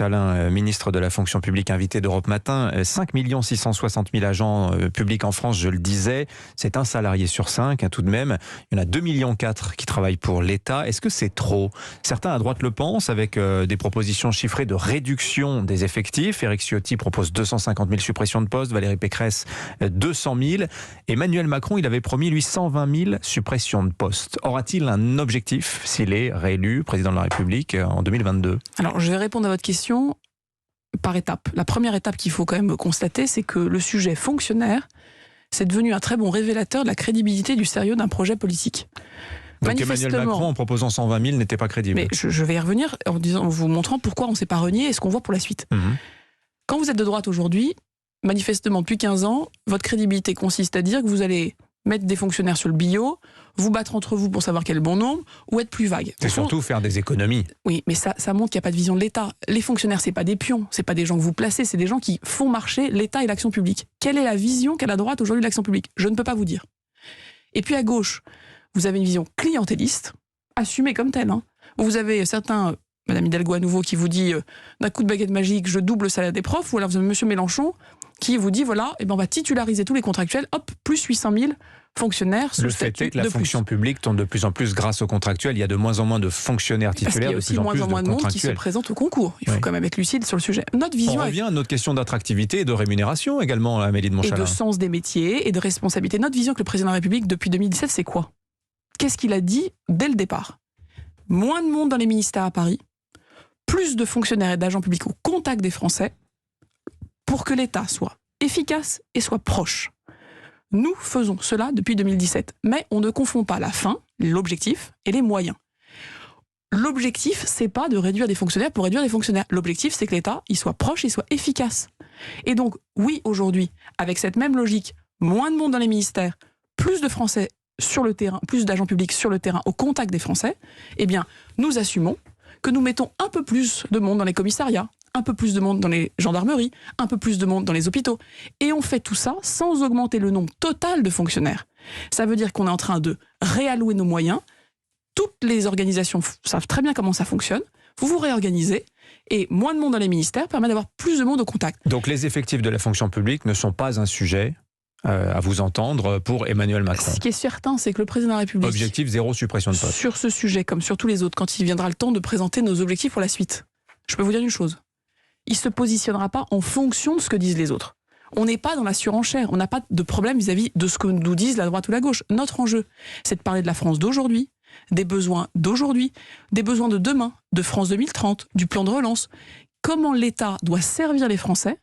Alain, ministre de la fonction publique, invité d'Europe Matin. 5 660 000 agents publics en France, je le disais. C'est un salarié sur 5, tout de même. Il y en a 2,4 millions qui travaillent pour l'État. Est-ce que c'est trop ? Certains à droite le pensent, avec des propositions chiffrées de réduction des effectifs. Éric Ciotti propose 250 000 suppressions de postes, Valérie Pécresse 200 000. Emmanuel Macron, il avait promis, lui, 120 000 suppressions de postes. Aura-t-il un objectif s'il est réélu président de la République en 2022 ? Alors, je vais répondre à votre question par étapes. La première étape qu'il faut quand même constater, c'est que le sujet fonctionnaire, c'est devenu un très bon révélateur de la crédibilité et du sérieux d'un projet politique. Donc Emmanuel Macron, en proposant 120 000, n'était pas crédible. Mais je vais y revenir en vous montrant pourquoi on ne s'est pas renié et ce qu'on voit pour la suite. Quand vous êtes de droite aujourd'hui, manifestement depuis 15 ans, votre crédibilité consiste à dire que vous allez mettre des fonctionnaires sur le billot, vous battre entre vous pour savoir quel est le bon nombre, ou être plus vague. C'est surtout faire des économies. Oui, mais ça montre qu'il n'y a pas de vision de l'État. Les fonctionnaires, c'est pas des pions, c'est pas des gens que vous placez, c'est des gens qui font marcher l'État et l'action publique. Quelle est la vision qu'a la droite aujourd'hui de l'action publique ? Je ne peux pas vous dire. Et puis à gauche, vous avez une vision clientéliste, assumée comme telle. Vous avez certains, Madame Hidalgo à nouveau, qui vous dit d'un coup de baguette magique, je double le salaire des profs, ou alors vous avez Monsieur Mélenchon qui vous dit voilà, on va titulariser tous les contractuels, hop, plus 800 000 fonctionnaires. Le fait est que la fonction publique tourne de plus en plus grâce aux contractuels. Il y a de moins en moins de fonctionnaires titulaires. Parce qu'il y a aussi de moins en moins de monde qui se présente au concours. Il faut quand même être lucide sur le sujet. Notre vision. On revient à notre question d'attractivité et de rémunération également, Amélie de Montchalin. Et de sens des métiers et de responsabilité. Notre vision que le président de la République depuis 2017, c'est quoi ? Qu'est-ce qu'il a dit dès le départ ? Moins de monde dans les ministères à Paris, plus de fonctionnaires et d'agents publics au contact des Français, pour que l'État soit efficace et soit proche. Nous faisons cela depuis 2017, mais on ne confond pas la fin, l'objectif, et les moyens. L'objectif, c'est pas de réduire des fonctionnaires pour réduire des fonctionnaires. L'objectif, c'est que l'État, il soit proche et soit efficace. Et donc, oui, aujourd'hui, avec cette même logique, moins de monde dans les ministères, plus de Français sur le terrain, plus d'agents publics sur le terrain, au contact des Français, eh bien, nous assumons que nous mettons un peu plus de monde dans les commissariats, un peu plus de monde dans les gendarmeries, un peu plus de monde dans les hôpitaux. Et on fait tout ça sans augmenter le nombre total de fonctionnaires. Ça veut dire qu'on est en train de réallouer nos moyens. Toutes les organisations savent très bien comment ça fonctionne. Vous vous réorganisez et moins de monde dans les ministères permet d'avoir plus de monde au contact. Donc les effectifs de la fonction publique ne sont pas un sujet à vous entendre pour Emmanuel Macron. Ce qui est certain, c'est que le président de la République... Objectif zéro suppression de postes. Sur ce sujet, comme sur tous les autres, quand il viendra le temps de présenter nos objectifs pour la suite, je peux vous dire une chose. Il ne se positionnera pas en fonction de ce que disent les autres. On n'est pas dans la surenchère, on n'a pas de problème vis-à-vis de ce que nous disent la droite ou la gauche. Notre enjeu, c'est de parler de la France d'aujourd'hui, des besoins d'aujourd'hui, des besoins de demain, de France 2030, du plan de relance. Comment l'État doit servir les Français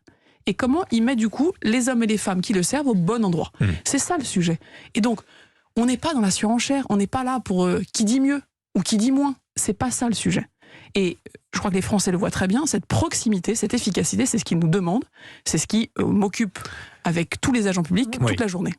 et comment il met du coup les hommes et les femmes qui le servent au bon endroit. C'est ça le sujet. Et donc, on n'est pas dans la surenchère, on n'est pas là pour qui dit mieux ou qui dit moins. C'est pas ça le sujet. Et je crois que les Français le voient très bien, cette proximité, cette efficacité, c'est ce qu'ils nous demandent, c'est ce qui m'occupe avec tous les agents publics toute la journée.